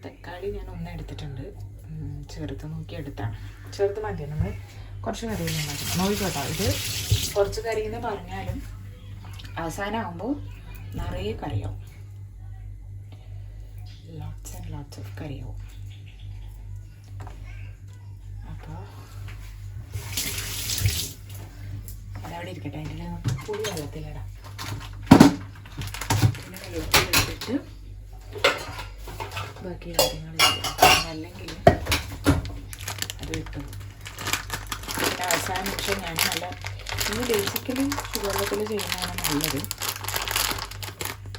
തക്കാളി ഞാൻ ഒന്ന് എടുത്തിട്ടുണ്ട്, ചെറുത്ത് നോക്കി എടുത്താണ്. ചെറുത്ത് മതി, നമ്മൾ കുറച്ച് കറിയിൽ മതി. നോക്കിക്കോട്ടോ, ഇത് കുറച്ച് കറി എന്ന് പറഞ്ഞാലും അവസാനമാകുമ്പോൾ നിറയെ കറിയാവും, ലോട്ട്സ് ആൻഡ് ലോട്ട്സ് ഓഫ് കറിയാവും. അപ്പോൾ അതവിടെ ഇരിക്കട്ടെ. അതിൻ്റെ നമുക്ക് പുളി വെള്ളത്തിലിടാം. പിന്നെ വെള്ളത്തിലിട്ടിട്ട് ബാക്കി കാര്യങ്ങൾ അല്ലെങ്കിൽ അത് കിട്ടും. പിന്നെ അവസാന നിമിഷം ഞാൻ നല്ല ഇന്ന് ബേസിക്കലി ചുടുവെള്ളത്തിൽ ചെയ്യുന്നതാണ് നല്ലത്.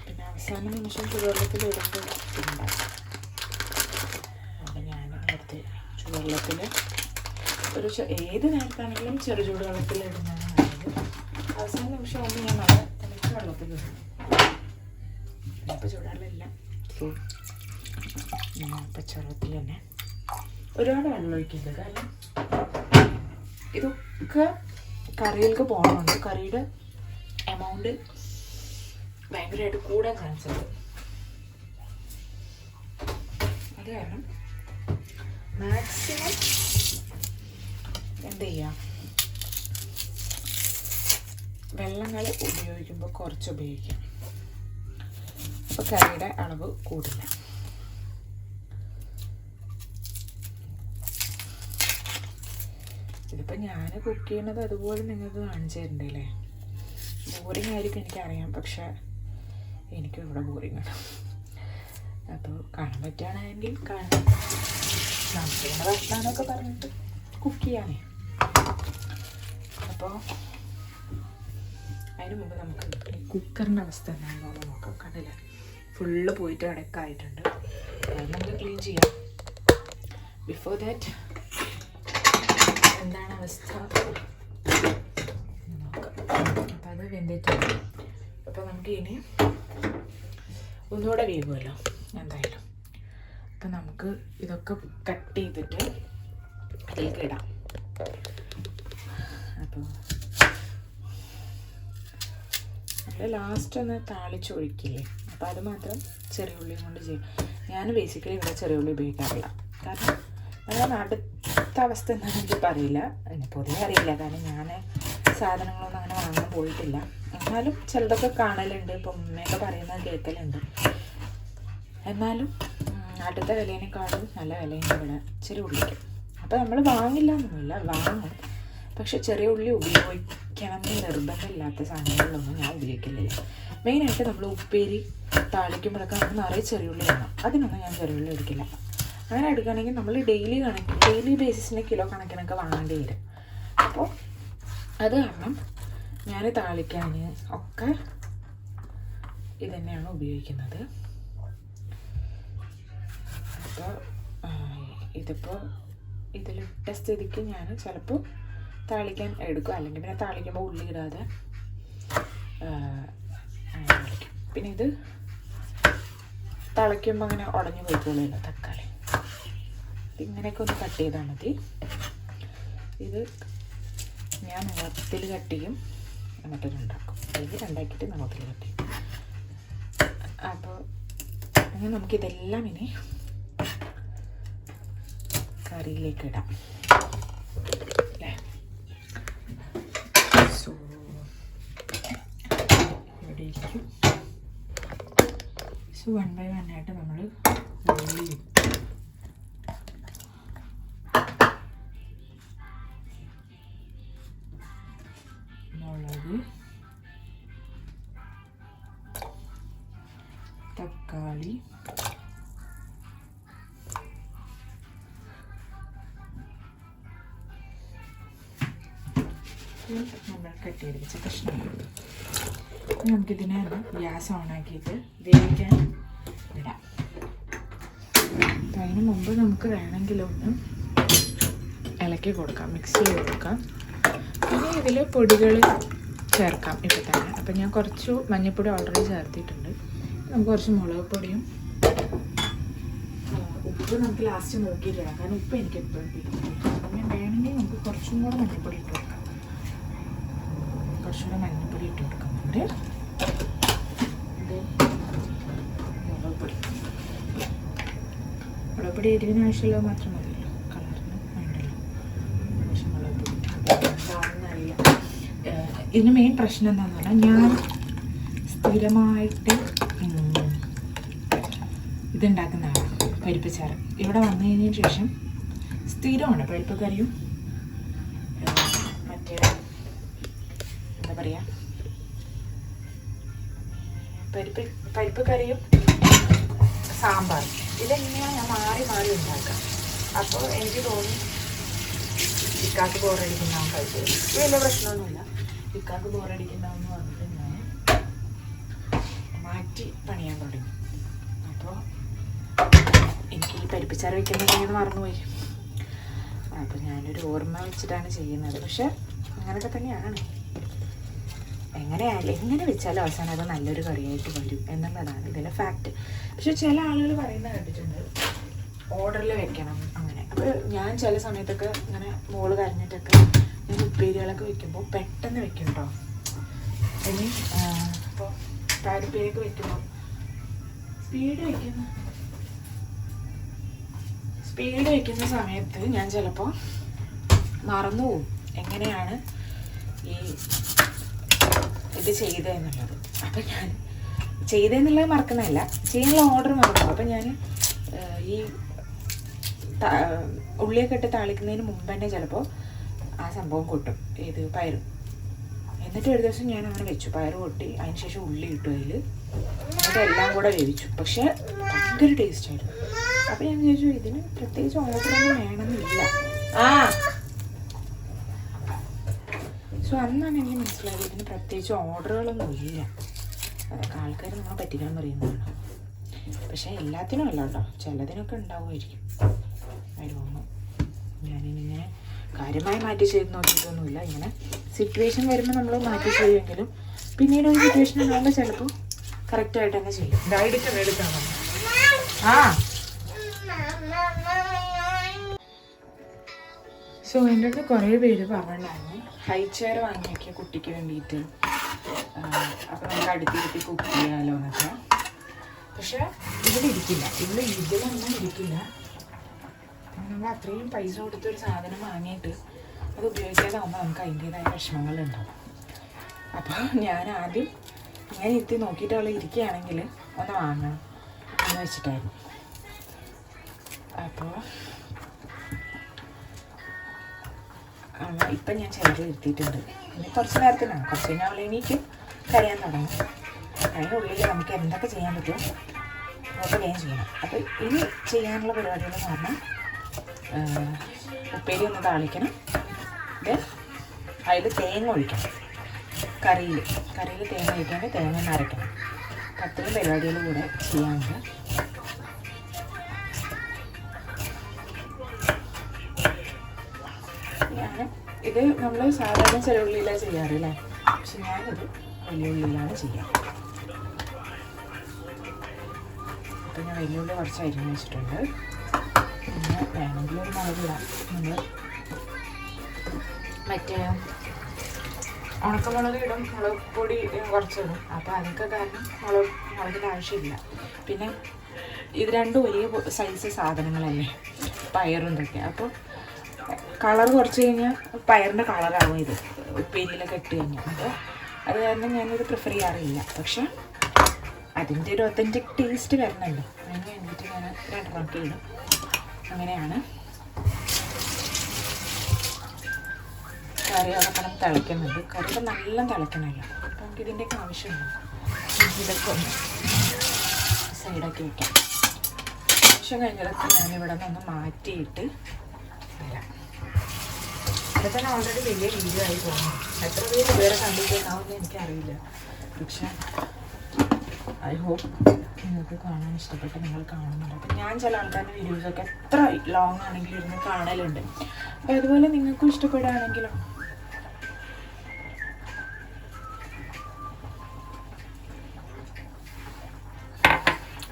പിന്നെ അവസാന നിമിഷം ചുടുവെള്ളത്തിൽ ഇടുമ്പോൾ ഉണ്ടാകും. അപ്പം ഞാൻ നേരത്തെ ചുടുവെള്ളത്തിൽ ഒരു ഏത് നേരത്താണെങ്കിലും ചെറു ചൂടുവെള്ളത്തിൽ ഇടുന്നതാണ് നല്ലത്. അവസാന നിമിഷം ആകുമ്പോൾ ഞാൻ നല്ല തിളച്ച വെള്ളത്തിൽ ഇടും. ഇപ്പോൾ ചൂടുവെള്ളമില്ല, പച്ചവെള്ളത്തിൽ തന്നെ ഒരുപാട് വെള്ളം ഒഴിക്കുന്നത്. കാരണം ഇതൊക്കെ കറിയിലേക്ക് പോകണമെന്നുണ്ട്. കറിയുടെ എമൗണ്ട് ഭയങ്കരമായിട്ട് കൂടാൻ ചാൻസ് ഉണ്ട്. അത് കാരണം മാക്സിമം എന്ത് ചെയ്യാം, വെള്ളങ്ങൾ ഉപയോഗിക്കുമ്പോൾ കുറച്ച് ഉപയോഗിക്കാം. അപ്പോൾ കറിയുടെ അളവ് കൂടില്ല. ഇതിപ്പോൾ ഞാൻ കുക്ക് ചെയ്യണത് അതുപോലെ നിങ്ങൾക്ക് കാണിച്ചു തരണ്ടല്ലേ. ബോറിംഗ് ആയിരിക്കും എനിക്കറിയാം, പക്ഷെ എനിക്കും ഇവിടെ ബോറിംഗ് ആണ്. അപ്പോൾ കാണാൻ പറ്റുകയാണെങ്കിൽ കാണാൻ നമുക്ക് ഭക്ഷണമെന്നൊക്കെ പറഞ്ഞിട്ട് കുക്ക് ചെയ്യാനേ. അപ്പോൾ അതിന് മുമ്പ് നമുക്ക് ഈ കുക്കറിൻ്റെ അവസ്ഥ എന്താണെന്ന് നോക്കാം. കണ്ടില്ല, ഫുള്ള് പോയിട്ട് അടക്കായിട്ടുണ്ട്. അത് നമുക്ക് ക്ലീൻ ചെയ്യാം. ബിഫോർ ദാറ്റ് എന്താണ് അവസ്ഥ നോക്കാം. അപ്പം അത് വെന്തിട്ടുണ്ട്. അപ്പോൾ നമുക്ക് ഇനി ഒന്നുകൂടെ വേവുമല്ലോ എന്തായാലും. അപ്പം നമുക്ക് ഇതൊക്കെ കട്ട് ചെയ്തിട്ട് അതിലേക്ക് ഇടാം. അപ്പോൾ നമ്മൾ ലാസ്റ്റ് ഒന്ന് താളിച്ചൊഴിക്കില്ലേ, അപ്പോൾ അത് മാത്രം ചെറിയ ഉള്ളിയും കൊണ്ട് ചെയ്യും. ഞാൻ ബേസിക്കലി ഇവിടെ ചെറിയ ഉള്ളി ഉപയോഗിക്കാറില്ല. കാരണം നമ്മുടെ അടുത്ത അവസ്ഥ എന്താണെന്ന് എനിക്ക് അറിയില്ല, പൊതുവെ അറിയില്ല. കാരണം ഞാൻ സാധനങ്ങളൊന്നും അങ്ങനെ വാങ്ങാൻ പോയിട്ടില്ല. എന്നാലും ചിലതൊക്കെ കാണലുണ്ട്, ഇപ്പം ഉമ്മയൊക്കെ പറയുന്നത് കേൾക്കലുണ്ട്. എന്നാലും അടുത്ത വിലേനേക്കാളും നല്ല വിലയുണ്ട് ഇവിടെ ചെറിയ ഉള്ളിക്ക്. അപ്പോൾ നമ്മൾ വാങ്ങില്ല എന്നൊന്നുമില്ല, വാങ്ങും. പക്ഷെ ചെറിയ ഉള്ളി ഉപയോഗിക്കണം എന്ന് നിർബന്ധമില്ലാത്ത സാധനങ്ങളിലൊന്നും ഞാൻ ഉപയോഗിക്കില്ല. മെയിനായിട്ട് നമ്മൾ ഉപ്പേരി താളിക്കുമ്പോഴൊക്കെ നമുക്ക് നിറയെ ചെറിയ ഉള്ളി വേണം. അതിനൊന്നും ഞാൻ ചെറിയ ഉള്ളി എടുക്കില്ല. അങ്ങനെ എടുക്കുകയാണെങ്കിൽ നമ്മൾ ഡെയിലി ബേസിസിന് കിലോ കണക്കിനൊക്കെ വാങ്ങേണ്ടി വരും. അപ്പോൾ അത് കാരണം ഞാൻ താളിക്കാൻ ഒക്കെ ഇത് തന്നെയാണ് ഉപയോഗിക്കുന്നത്. അപ്പോൾ ഇതിപ്പോൾ ഇതിലിട്ട സ്ഥിതിക്ക് ഞാൻ ചിലപ്പോൾ താളിക്കാൻ എടുക്കും, അല്ലെങ്കിൽ പിന്നെ താളിക്കുമ്പോൾ ഉള്ളി ഇടാതെ താളിക്കും. പിന്നെ ഇത് തിളയ്ക്കുമ്പോൾ അങ്ങനെ ഉടഞ്ഞു പോയിക്കോളുമല്ലോ തക്കാളി. ഇങ്ങനെയൊക്കെ ഒന്ന് കട്ട് ചെയ്താൽ മതി. ഇത് ഞാൻ നീളത്തിൽ കട്ട് ചെയ്യും, എന്നിട്ടൊരുണ്ടാക്കും. അല്ലെങ്കിൽ രണ്ടാക്കിയിട്ട് നീളത്തിൽ കട്ട് ചെയ്യും. അപ്പോൾ അങ്ങനെ നമുക്കിതെല്ലാം ഇനി കറിയിലേക്ക് ഇടാം അല്ലേ. സോ ഇവിടെ ഇരിക്കും. സോ 1 by 1 ആയിട്ട് നമ്മൾ ഉള്ളി മുളക്, തക്കാളി, നമ്മൾ കട്ട് ചെയ്ത് വെച്ച കഷ്ണങ്ങൾ. നമുക്കിതിനെ ഗ്യാസ് ഓണാക്കിയിട്ട് വേവിക്കാൻ ഇടാം. അപ്പം അതിന് മുമ്പ് നമുക്ക് വേണമെങ്കിലൊന്ന് ഇളക്കി കൊടുക്കാം, മിക്സ് ചെയ്ത് കൊടുക്കാം. പിന്നെ ഇതിൽ പൊടികൾ ചേർക്കാം ഇപ്പം തന്നെ. അപ്പം ഞാൻ കുറച്ച് മഞ്ഞൾപ്പൊടി ഓൾറെഡി ചേർത്തിട്ടുണ്ട്. നമുക്ക് കുറച്ച് മുളക് പൊടിയും ഉപ്പ് നമുക്ക് ലാസ്റ്റ് നോക്കിയിട്ടിടാം. കാരണം ഉപ്പ് എനിക്ക് എപ്പോഴും പിടിക്കും. അങ്ങനെ വേണമെങ്കിൽ നമുക്ക് കുറച്ചും കൂടെ മഞ്ഞൾപ്പൊടി ഇട്ട് കൊടുക്കാം. കുറച്ചുകൂടെ മഞ്ഞൾപ്പൊടി ഇട്ട് കൊടുക്കുന്നുണ്ട്. ഇത് മുളക് പൊടി മുളകുപ്പൊടി എരിവിന് ആവശ്യമുള്ളത് മാത്രം മതിയല്ലോ, കളറിന് വേണ്ടല്ലോ. പക്ഷെ മുളകുപ്പൊടി എന്താണെന്നറിയില്ല. ഇതിന് മെയിൻ പ്രശ്നം എന്താണെന്ന് പറഞ്ഞാൽ ഞാൻ സ്ഥിരമായിട്ട് ഇതുണ്ടാക്കുന്നതാണ് പരിപ്പച്ചാറ്. ഇവിടെ വന്നു കഴിഞ്ഞതിന് ശേഷം സ്ഥിരമാണ് പരിപ്പ് കറിയും മറ്റേ എന്താ പറയുക പരിപ്പ് കറിയും സാമ്പാർ. ഇതെങ്ങനെയാണ് ഞാൻ മാറി മാറി ഉണ്ടാക്കുക. അപ്പോൾ എനിക്ക് തോന്നി ഇക്കാക്ക് ബോറടിക്കുന്നതാവും കഴിച്ചത്. വലിയ പ്രശ്നമൊന്നുമില്ല. ഇക്കാക്ക് ബോറടിക്കുന്നതെന്ന് പറഞ്ഞിട്ട് ഞാൻ മാറ്റി പണിയാൻ തുടങ്ങി. അപ്പോൾ എനിക്ക് ഈ പരിപ്പിച്ചാറ് വയ്ക്കുന്നത് മറന്നുപോയി. അപ്പോൾ ഞാനൊരു ഓർമ്മ വെച്ചിട്ടാണ് ചെയ്യുന്നത്. പക്ഷെ അങ്ങനെയൊക്കെ തന്നെയാണ്. എങ്ങനെയായാലും എങ്ങനെ വെച്ചാലും അവസാനം അത് നല്ലൊരു കറിയായിട്ട് വരും എന്നുള്ളതാണ് ഇതിൻ്റെ ഫാക്റ്റ്. പക്ഷെ ചില ആളുകൾ പറയുന്നത് കേട്ടിട്ടുണ്ട് ഓർഡറിൽ വെക്കണം അങ്ങനെ. അപ്പോൾ ഞാൻ ചില സമയത്തൊക്കെ ഇങ്ങനെ മോള് കരഞ്ഞിട്ടൊക്കെ ഞാൻ ഉപ്പേരികളൊക്കെ വെക്കുമ്പോൾ പെട്ടെന്ന് വെക്കും കേട്ടോ. ഇനി ഇപ്പോൾ താരിപ്പേരൊക്കെ വെക്കുമ്പോൾ സ്പീഡ് വയ്ക്കുന്ന സമയത്ത് ഞാൻ ചിലപ്പോൾ മറന്നു പോവും എങ്ങനെയാണ് ഈ ഇത് ചെയ്തതെന്നുള്ളത്. അപ്പം ഞാൻ ചെയ്തതെന്നുള്ളത് മറക്കുന്നതല്ല, ചെയ്യാനുള്ള ഓർഡർ മറക്കും. അപ്പം ഞാൻ ഈ ഉള്ളിയൊക്കെ ഇട്ട് താളിക്കുന്നതിന് മുമ്പ് തന്നെ ചിലപ്പോൾ ആ സംഭവം കൊട്ടും, ഏത് പയറും. എന്നിട്ട് ഒരു ദിവസം ഞാൻ അങ്ങനെ വെച്ചു, പയറ് കൊട്ടി അതിന് ശേഷം ഉള്ളി ഇട്ടു, അതിൽ എന്നിട്ട് എല്ലാം കൂടെ വേവിച്ചു. പക്ഷെ ഭയങ്കര ടേസ്റ്റായിരുന്നു. അപ്പം ഞാൻ ചോദിച്ചു ഇതിന് പ്രത്യേകിച്ച് ഓർഡറൊന്നും വേണമെന്നില്ല. സോ അന്നാണ് എനിക്ക് മനസ്സിലായത് ഇതിന് പ്രത്യേകിച്ച് ഓർഡറുകളൊന്നും ഇല്ല. അതൊക്കെ ആൾക്കാർ നമ്മളെ പറ്റിക്കാൻ പറയുന്നതാണ്. പക്ഷേ എല്ലാത്തിനും അല്ല കേട്ടോ, ചിലതിനൊക്കെ ഉണ്ടാവുമായിരിക്കും. അതിലൊന്നും ഞാനിങ്ങനെ കാര്യമായി മാറ്റി ചെയ്ത് നോക്കിയിട്ടൊന്നുമില്ല. ഇങ്ങനെ സിറ്റുവേഷൻ വരുമ്പോൾ നമ്മൾ മാറ്റി ചെയ്യുമെങ്കിലും പിന്നീട് ഒരു സിറ്റുവേഷൻ ഉണ്ടാകുമ്പോൾ ചിലപ്പോൾ കറക്റ്റായിട്ട് തന്നെ ചെയ്യും. എടുക്കണം. സോ എൻ്റെ അടുത്ത് കുറേ പേര് പറഞ്ഞിട്ടുണ്ടായിരുന്നു ഹൈ ചെയർ വാങ്ങി വയ്ക്കുക കുട്ടിക്ക് വേണ്ടിയിട്ട്, അപ്പോൾ നമുക്ക് അടുത്തിരുത്തി കുക്ക് ചെയ്യാമല്ലോ എന്നൊക്കെ. പക്ഷെ ഇതിൽ ഇരിക്കില്ല, ഇതിലൊന്നും ഇരിക്കില്ല. നമ്മൾ അത്രയും പൈസ കൊടുത്തൊരു സാധനം വാങ്ങിയിട്ട് അത് ഉപയോഗിക്കാതാകുമ്പോൾ നമുക്ക് അതിൻ്റേതായ വിഷമങ്ങളുണ്ടാവും. അപ്പോൾ ഞാൻ ആദ്യം ഇങ്ങനെ ഇരുത്തി നോക്കിയിട്ട് അവൾ ഇരിക്കുകയാണെങ്കിൽ ഒന്ന് വാങ്ങണം എന്ന് വെച്ചിട്ടായിരുന്നു. അപ്പോൾ ഇപ്പം ഞാൻ ചെറുത് ഇരുത്തിയിട്ടുണ്ട്. ഇനി കുറച്ച് നേരത്തിനാണ്, കുറച്ച് കഴിഞ്ഞാൽ അവൾ എണീക്കും, കരയാൻ തുടങ്ങും. അതിനുള്ളിൽ നമുക്ക് എന്തൊക്കെ ചെയ്യാൻ പറ്റുമോ അതൊക്കെ വേഗം ചെയ്യണം. അപ്പോൾ ഇനി ചെയ്യാനുള്ള പരിപാടികളെന്ന് പറഞ്ഞാൽ ഉപ്പേരി ഒന്ന് താളിക്കണം, അതിൽ തേങ്ങ ഒഴിക്കണം. കറിയിൽ തേങ്ങ ഒഴിക്കാണ്ട് തേങ്ങ ഒന്ന് അരയ്ക്കണം. അത്രയും പരിപാടികൾ കൂടെ ചെയ്യാനുണ്ട്. ഇത് നമ്മൾ സാധാരണ ചെറിയ ഉള്ളിയിലാണ് ചെയ്യാറ് അല്ലേ, പക്ഷെ ഞാനിത് വലിയ ഉള്ളിയിലാണ് ചെയ്യുക. അപ്പം ഞാൻ വലിയ ഉള്ളി കുറച്ച് അരിഞ്ഞ് വെച്ചിട്ടുണ്ട്. പിന്നെ വേണമെങ്കിൽ ഒരു മുളകിടാം. നമ്മൾ മറ്റേ ഉണക്കമുളക് ഇടും, മുളക് പൊടി കുറച്ചിടും. അപ്പോൾ അതൊക്കെ കാരണം മുളകിൻ്റെ ആവശ്യമില്ല. പിന്നെ ഇത് രണ്ടും ഒരേ സൈസ് സാധനങ്ങളല്ലേ, പയറും ഇതൊക്കെ. അപ്പോൾ കളർ കുറച്ച് കഴിഞ്ഞാൽ പയറിൻ്റെ കളറാകും ഇത് ഉപ്പേരിയിലൊക്കെ ഇട്ട് കഴിഞ്ഞാൽ. അപ്പോൾ അത് കാരണം ഞാനിത് പ്രിഫർ ചെയ്യാറില്ല. പക്ഷെ അതിൻ്റെ ഒരു ഒത്തൻറ്റിക് ടേസ്റ്റ് വരണമല്ലോ, അതിന് വേണ്ടിയിട്ട് ഞാൻ രണ്ടെണ്ണമൊക്കെ ഇടും. അങ്ങനെയാണ് കറി അടക്കണം തിളയ്ക്കുന്നത്. കറിയൊക്കെ നല്ല തിളയ്ക്കണമല്ലോ, അപ്പോൾ നമുക്ക് ഇതിൻ്റെയൊക്കെ ആവശ്യമുണ്ട്. ഇതൊക്കെ ഒന്ന് സൈഡാക്കി വയ്ക്കാം. ആവശ്യം കഴിഞ്ഞതൊക്കെ ഞാനിവിടെ നിന്ന് മാറ്റിയിട്ട് വരാം. ഇവിടെ തന്നെ ഓൾറെഡി വലിയ വീഡിയോ ആയി പോകുന്നു. എത്ര പേര് വേറെ കണ്ടിട്ടുണ്ടാവുമെന്ന് എനിക്കറിയില്ല. പക്ഷെ ഐ ഹോപ്പ് നിങ്ങൾക്ക് കാണാൻ ഇഷ്ടപ്പെട്ട് നിങ്ങൾ കാണുന്നുണ്ട്. അപ്പം ഞാൻ ചില ആൾക്കാരുടെ വീഡിയോസൊക്കെ എത്ര ലോങ് ആണെങ്കിലും ഇരുന്ന് കാണലുണ്ട്. അപ്പോൾ അതുപോലെ നിങ്ങൾക്കും ഇഷ്ടപ്പെടുകയാണെങ്കിലോ.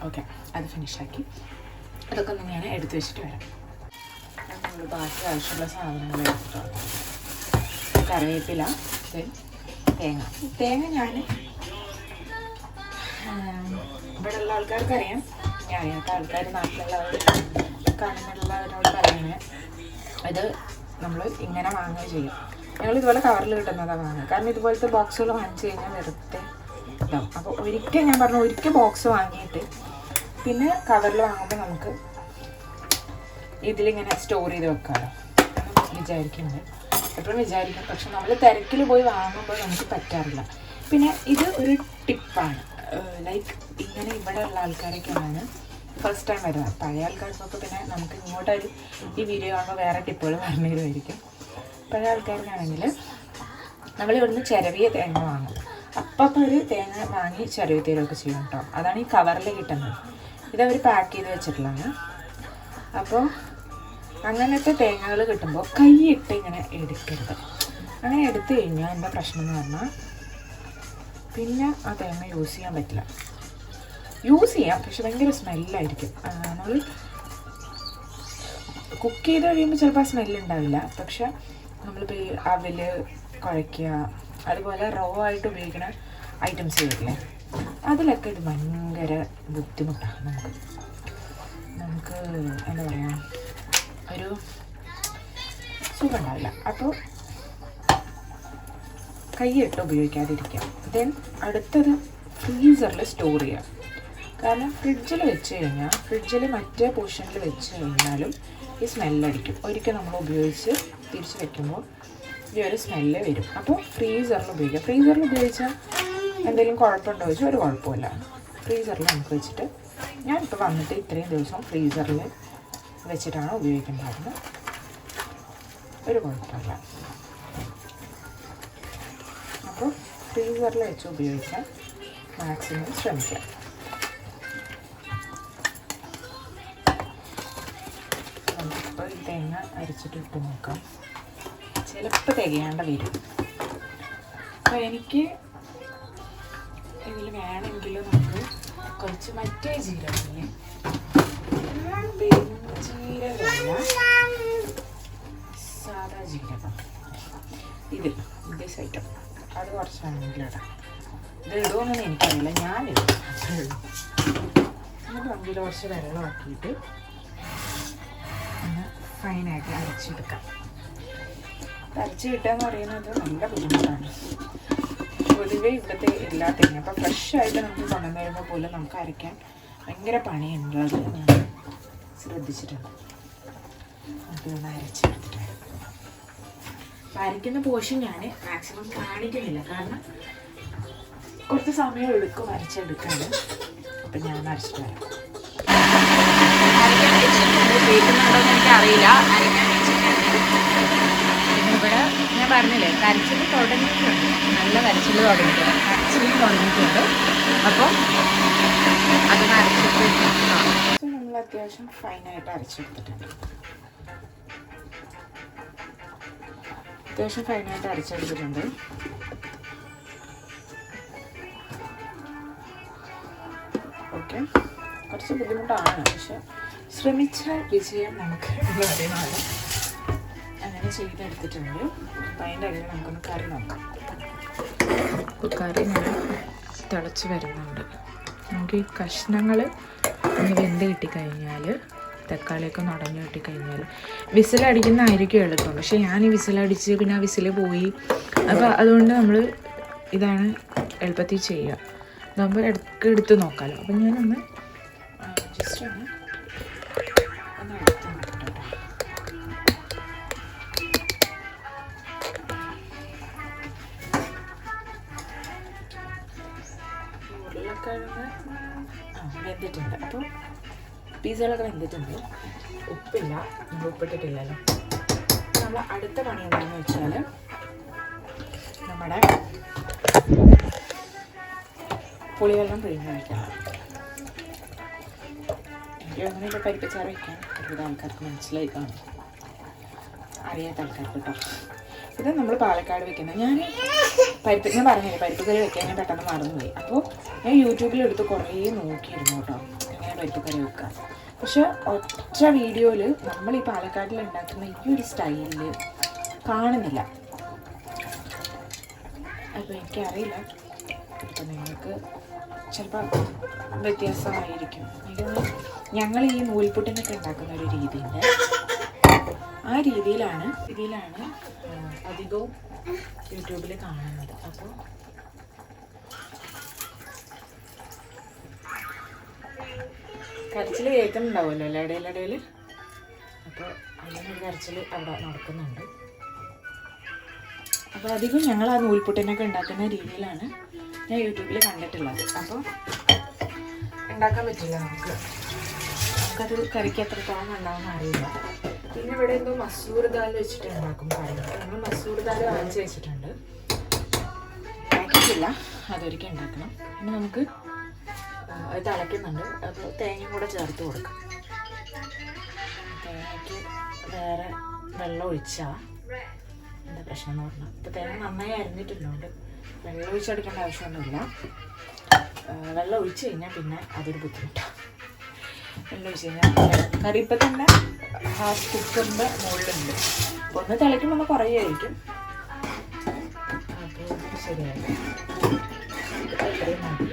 ഓക്കെ, അത് ഫിനിഷാക്കി അതൊക്കെ ഒന്ന് ഞാൻ എടുത്തു വെച്ചിട്ട് വരാം. നമ്മൾ ബാക്കി ആവശ്യമുള്ള സാധനങ്ങൾ എടുത്തിട്ടാണ്. കറിവേപ്പില, തേങ്ങ ഞാൻ ഇവിടെ ഉള്ള ആൾക്കാർക്ക് അറിയാം, ഞാൻ അറിയാത്ത ആൾക്കാർ നാട്ടിലുള്ളവർ കാണുന്നുള്ളവരോട് പറയണേ, ഇത് നമ്മൾ ഇങ്ങനെ വാങ്ങുകയും ചെയ്യും. ഞങ്ങൾ ഇതുപോലെ കവറിൽ കിട്ടുന്നതാണ് വാങ്ങുക. കാരണം ഇതുപോലത്തെ ബോക്സുകൾ വാങ്ങിച്ചു കഴിഞ്ഞാൽ വെറുതെ ഇതാവും. അപ്പോൾ ഒരിക്കൽ ബോക്സ് വാങ്ങിയിട്ട് പിന്നെ കവറിൽ വാങ്ങുമ്പോൾ നമുക്ക് ഇതിലിങ്ങനെ സ്റ്റോർ ചെയ്ത് വെക്കാമല്ലോ എന്ന് വിചാരിക്കുന്നുണ്ട്. എപ്പോഴും വിചാരിക്കും, പക്ഷെ നമ്മൾ തിരക്കിൽ പോയി വാങ്ങുമ്പോൾ നമുക്ക് പറ്റാറില്ല. പിന്നെ ഇത് ഒരു ടിപ്പാണ്, ലൈക്ക് ഇങ്ങനെ ഇവിടെ ഉള്ള ആൾക്കാരൊക്കെയാണ് ഫസ്റ്റ് ടൈം വരുന്നത്. പഴയ ആൾക്കാർക്കൊക്കെ പിന്നെ നമുക്ക് ഇങ്ങോട്ടൊരു ഈ വീഡിയോ കാണുമ്പോൾ വേറെ ടിപ്പുകൾ പറഞ്ഞു തരുമായിരിക്കും. പഴയ ആൾക്കാർക്കാണെങ്കിൽ നമ്മൾ ഇവിടുന്ന് ചിരവിയ തേങ്ങ വാങ്ങും. അപ്പം ഒരു തേങ്ങ വാങ്ങി ചിരവിയ തേയിലൊക്കെ ചെയ്യും കേട്ടോ. അതാണ് ഈ കവറിൽ കിട്ടുന്നത്. ഇതവർ പാക്ക് ചെയ്ത് വെച്ചിട്ടുള്ളതാണ്. അപ്പോൾ അങ്ങനത്തെ തേങ്ങകൾ കിട്ടുമ്പോൾ കൈയിട്ട് ഇങ്ങനെ എടുക്കരുത്. അങ്ങനെ എടുത്തു കഴിഞ്ഞാൽ എന്താ പ്രശ്നം എന്ന് പറഞ്ഞാൽ പിന്നെ ആ തേങ്ങ യൂസ് ചെയ്യാൻ പറ്റില്ല. യൂസ് ചെയ്യാം, പക്ഷെ ഭയങ്കര സ്മെല്ലായിരിക്കും. നമ്മൾ കുക്ക് ചെയ്ത് കഴിയുമ്പോൾ ചിലപ്പോൾ ആ സ്മെല്ലുണ്ടാവില്ല. പക്ഷെ നമ്മളിപ്പോൾ ഈ അവൽ കുഴയ്ക്കുക, അതുപോലെ റോ ആയിട്ട് ഉപയോഗിക്കുന്ന ഐറ്റംസ് വരില്ലേ, അതിലൊക്കെ ഇത് ഭയങ്കര ബുദ്ധിമുട്ടാണ്. നമുക്ക് എന്താ പറയുക, ഒരു സുഖം ഉണ്ടാവില്ല. അപ്പോൾ കൈയിട്ട് ഉപയോഗിക്കാതിരിക്കാം. ദെൻ അടുത്തത് ഫ്രീസറിൽ സ്റ്റോർ ചെയ്യാം. കാരണം ഫ്രിഡ്ജിൽ വെച്ച് കഴിഞ്ഞാൽ ഫ്രിഡ്ജിൽ മറ്റേ പോർഷനിൽ വെച്ച് കഴിഞ്ഞാലും ഈ സ്മെല്ലടിക്കും. ഒരിക്കൽ നമ്മൾ ഉപയോഗിച്ച് തിരിച്ച് വെക്കുമ്പോൾ ഈ ഒരു സ്മെല്ല് വരും. അപ്പോൾ ഫ്രീസറിൽ ഉപയോഗിക്കാം. ഫ്രീസറിൽ ഉപയോഗിച്ചാൽ എന്തെങ്കിലും കുഴപ്പമുണ്ടോ ചോദിച്ചാൽ ഒരു കുഴപ്പമില്ല. ഫ്രീസറിൽ നമുക്ക് വെച്ചിട്ട്, ഞാനിപ്പോൾ വന്നിട്ട് ഇത്രയും ദിവസം ഫ്രീസറിൽ വെച്ചിട്ടാണ് ഉപയോഗിക്കേണ്ടത്. ഒരു കുഴപ്പമില്ല. അപ്പോൾ ഫ്രീസറിൽ വെച്ച് ഉപയോഗിക്കാൻ മാക്സിമം ശ്രമിക്കാം. നമുക്കിപ്പോൾ ഈ തേങ്ങ അരച്ചിട്ട് ഇട്ട് നോക്കാം. ചിലപ്പോൾ തികയാണ്ട് വരും. അപ്പോൾ എനിക്ക് ഇതിൽ വേണമെങ്കിൽ നമുക്ക് കുറച്ച് മറ്റേ ജീരകമില്ലേ, പെരുംജീരകമല്ല, സാധാ ജീരകം, ഇത് ഐറ്റം അത് കുറച്ച് വേണമെങ്കിൽ ഇടാം. ഇത് ഇടുമെന്നൊന്നും എനിക്കറിയില്ല, ഞാനിടും. എന്നിട്ട് നമുക്കിത് കുറച്ച് വെള്ളമാക്കിയിട്ട് ഒന്ന് ഫൈനായിട്ട് അരച്ചെടുക്കാം. അരച്ച് കിട്ടുക എന്ന് പറയുന്നത് നല്ല ബുദ്ധിമുട്ടാണ്. പൊതുവേ ഇവിടുത്തെ എല്ലാ തേങ്ങ അപ്പോൾ ഫ്രഷായിട്ട് നമുക്ക് കൊണ്ടുവന്ന് വരുമ്പോൾ പോലും നമുക്ക് അരയ്ക്കാൻ ഭയങ്കര പണിയുള്ളത് ഞാൻ ശ്രദ്ധിച്ചിട്ടുണ്ട്. നമുക്കിതൊന്ന് അരച്ചെടുത്തിട്ട് അരയ്ക്കുന്ന പോർഷൻ ഞാൻ മാക്സിമം കാണിക്കുന്നില്ല, കാരണം കുറച്ച് സമയം എടുക്കും അരച്ചെടുക്കാൻ. അപ്പം ഞാൻ അരച്ചിട്ട് വരാം. കേൾക്കുന്നുണ്ടോയെന്ന് എനിക്കറിയില്ല. ഇവിടെ ഞാൻ പറഞ്ഞില്ലേ, കരച്ചിൽ തുടങ്ങിയിട്ടുണ്ട്, നല്ല കരച്ചിൽ തുടങ്ങിയിട്ടുണ്ട്. അപ്പോൾ അതൊന്ന് അരച്ചിട്ട് നമ്മൾ അത്യാവശ്യം ഫൈനായിട്ട് അരച്ചെടുത്തിട്ടുണ്ട്. ഓക്കെ, കുറച്ച് ബുദ്ധിമുട്ടാണ്, പക്ഷെ ശ്രമിച്ചാൽ വിജയം നമുക്ക് അറിയുന്നതാണ്. അങ്ങനെ ചെയ്തെടുത്തിട്ടുണ്ട്. അപ്പം അതിൻ്റെ ഇടയിൽ നമുക്കൊന്ന് കറി നോക്കാം. ഇപ്പോൾ കറി ഇങ്ങനെ തിളച്ച് വരുന്നുണ്ട്. നമുക്ക് ഈ കഷ്ണങ്ങൾ ഒന്ന് വെന്ത് കിട്ടിക്കഴിഞ്ഞാൽ, തക്കാളിയൊക്കെ നടഞ്ഞു കിട്ടിക്കഴിഞ്ഞാൽ വിസിലടിക്കുന്നതായിരിക്കും എളുപ്പം. പക്ഷേ ഞാൻ ഈ വിസിലടിച്ച് പിന്നെ ആ വിസിൽ പോയി. അപ്പോൾ അതുകൊണ്ട് നമ്മൾ ഇതാണ് എളുപ്പത്തിൽ ചെയ്യുക. നമ്മൾ ഇടയ്ക്ക് എടുത്ത് നോക്കാമല്ലോ. അപ്പം ഞാനൊന്ന് ജസ്റ്റ് ഒന്ന് എടുത്ത് നോക്കട്ടെ. ഉരുളക്കിഴങ്ങ് വെന്തിട്ടുണ്ട്. അപ്പോൾ പിസകളൊക്കെ വെന്തിട്ടുണ്ട്. ഉപ്പില്ല, നമ്മൾ ഉപ്പിട്ടിട്ടില്ലല്ലോ. നമ്മൾ അടുത്ത പണി എന്താണെന്ന് വെച്ചാൽ നമ്മുടെ പുളിവെള്ളം പിഴിഞ്ഞ് വയ്ക്കണം. എനിക്ക് അങ്ങനെയൊക്കെ പരിപ്പിച്ചാറ് വയ്ക്കാൻ ഒരുപാട് ആൾക്കാർക്ക് മനസ്സിലായി കാണും, അറിയാത്ത ആൾക്കാർക്ക് കേട്ടോ. ഇത് നമ്മൾ പാലക്കാട് വെക്കുന്നത്. ഞാൻ പറഞ്ഞില്ലേ പരിപ്പ് കറി വെക്കാൻ ഞാൻ പെട്ടെന്ന് മറന്നുപോയി. അപ്പോൾ ഞാൻ യൂട്യൂബിലെടുത്ത് കുറേ നോക്കിയിരുന്നു കേട്ടോ, എങ്ങനെ പരിപ്പ് കറി വെക്കാം. പക്ഷെ ഒറ്റ വീഡിയോയിൽ നമ്മൾ ഈ പാലക്കാട്ടിൽ ഉണ്ടാക്കുന്ന ഈ ഒരു സ്റ്റൈലിൽ കാണുന്നില്ല. അപ്പോൾ എനിക്കറിയില്ല. അപ്പോൾ നിങ്ങൾക്ക് ചിലപ്പോൾ വ്യത്യാസമായിരിക്കും. ഇത് ഞങ്ങൾ ഈ നൂൽപുട്ടിനൊക്കെ ഉണ്ടാക്കുന്ന ഒരു രീതിയുണ്ട്. ആ രീതിയിലാണ് അധികവും യൂട്യൂബിൽ കാണുന്നത്. അപ്പോൾ കരച്ചിൽ കേൾക്കുന്നുണ്ടാവുമല്ലോ അല്ലേ ഇടയിലിടയിൽ. അപ്പോൾ അങ്ങനെ ഒരു കരച്ചിൽ അവിടെ നടക്കുന്നുണ്ട്. അപ്പോൾ അധികം ഞങ്ങൾ ആ നൂൽപുട്ടിനൊക്കെ ഉണ്ടാക്കുന്ന രീതിയിലാണ് ഞാൻ യൂട്യൂബിൽ കണ്ടിട്ടുള്ളത്. അപ്പോൾ ഉണ്ടാക്കാൻ പറ്റില്ല നമുക്കത് കറിക്ക് എത്രത്തോളം ഉണ്ടാവുമെന്ന് അറിയില്ല. പിന്നെ ഇവിടെ എന്തോ മസൂർ ദാൽ വെച്ചിട്ട് ഉണ്ടാക്കും പറയുന്നത്. നമ്മൾ മസൂർ ദാൽ വാങ്ങിച്ച് വെച്ചിട്ടുണ്ട്, പാക്കറ്റില്ല, അതൊരിക്കൽ ഉണ്ടാക്കണം. പിന്നെ നമുക്ക് അത് തിളയ്ക്കുന്നുണ്ട്. അപ്പോൾ തേങ്ങയും കൂടെ ചേർത്ത് കൊടുക്കാം. തേങ്ങയ്ക്ക് വേറെ വെള്ളം ഒഴിച്ചാൽ എന്താ പ്രശ്നം എന്ന് പറഞ്ഞാൽ, ഇപ്പോൾ തേങ്ങ നന്നായി അരിഞ്ഞിട്ടുള്ളതുകൊണ്ട് വെള്ളം ഒഴിച്ചെടുക്കേണ്ട ആവശ്യമൊന്നുമില്ല. വെള്ളം ഒഴിച്ച് കഴിഞ്ഞാൽ പിന്നെ അതൊരു ബുദ്ധിമുട്ടാണ്. വെള്ളം ഒഴിച്ച് കഴിഞ്ഞാൽ കറി ഇപ്പം തന്നെ ഹാഫ് കുക്കറിൻ്റെ മുകളിലുണ്ട്. അപ്പോൾ ഒന്ന് തിളയ്ക്കുമ്പോൾ ഒന്ന് കുറയായിരിക്കും. അപ്പോൾ ശരിയായി ഇത്രയും മതി.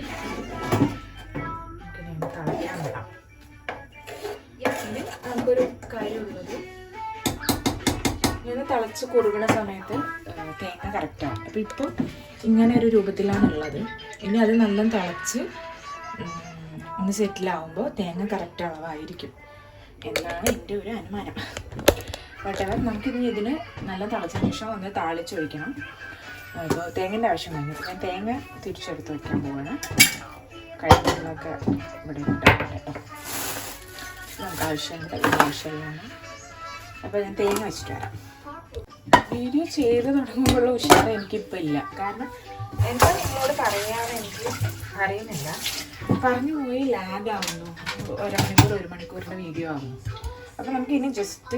തിളയ്ക്കാൻ വിടാം. ഇനി നമുക്കൊരു കാര്യമുള്ളത്, ഇങ്ങനെ തിളച്ച് കുറുകുന്ന സമയത്ത് തേങ്ങ കറക്റ്റാണ്. അപ്പോൾ ഇപ്പോൾ ഇങ്ങനെ ഒരു രൂപത്തിലാണുള്ളത്. ഇനി അത് നല്ല തിളച്ച് ഒന്ന് സെറ്റിലാവുമ്പോൾ തേങ്ങ കറക്റ്റ് അളവായിരിക്കും എന്നാണ് എൻ്റെ ഒരു അനുമാനം. വട്ടവർ നമുക്കിനി ഇതിന് നല്ല തിളച്ച ശേഷം ഒന്ന് താളിച്ചൊഴിക്കണം. അപ്പോൾ തേങ്ങൻ്റെ ആവശ്യം കഴിഞ്ഞു. ഞാൻ തേങ്ങ തിരിച്ചെടുത്ത് വയ്ക്കാൻ പോവാണ്. കഴിവുകളൊക്കെ ഇവിടെ ഉണ്ടാവും കേട്ടോ. നമുക്ക് ആവശ്യമുണ്ട്, ആവശ്യമുള്ളതാണ്. അപ്പോൾ ഞാൻ തേങ്ങ വെച്ചിട്ട് വരാം. വീഡിയോ ചെയ്ത് തുടങ്ങുമ്പോഴുള്ള ഉഷാറ് എനിക്കിപ്പോൾ ഇല്ല. കാരണം എന്താ നിങ്ങളോട് പറയാതെ എനിക്ക് അറിയുന്നില്ല. പറഞ്ഞു പോയി ലാഗാവുന്നു. 1 മണിക്കൂറിൻ്റെ വീഡിയോ ആവുന്നു. അപ്പോൾ നമുക്ക് ഇനി ജസ്റ്റ്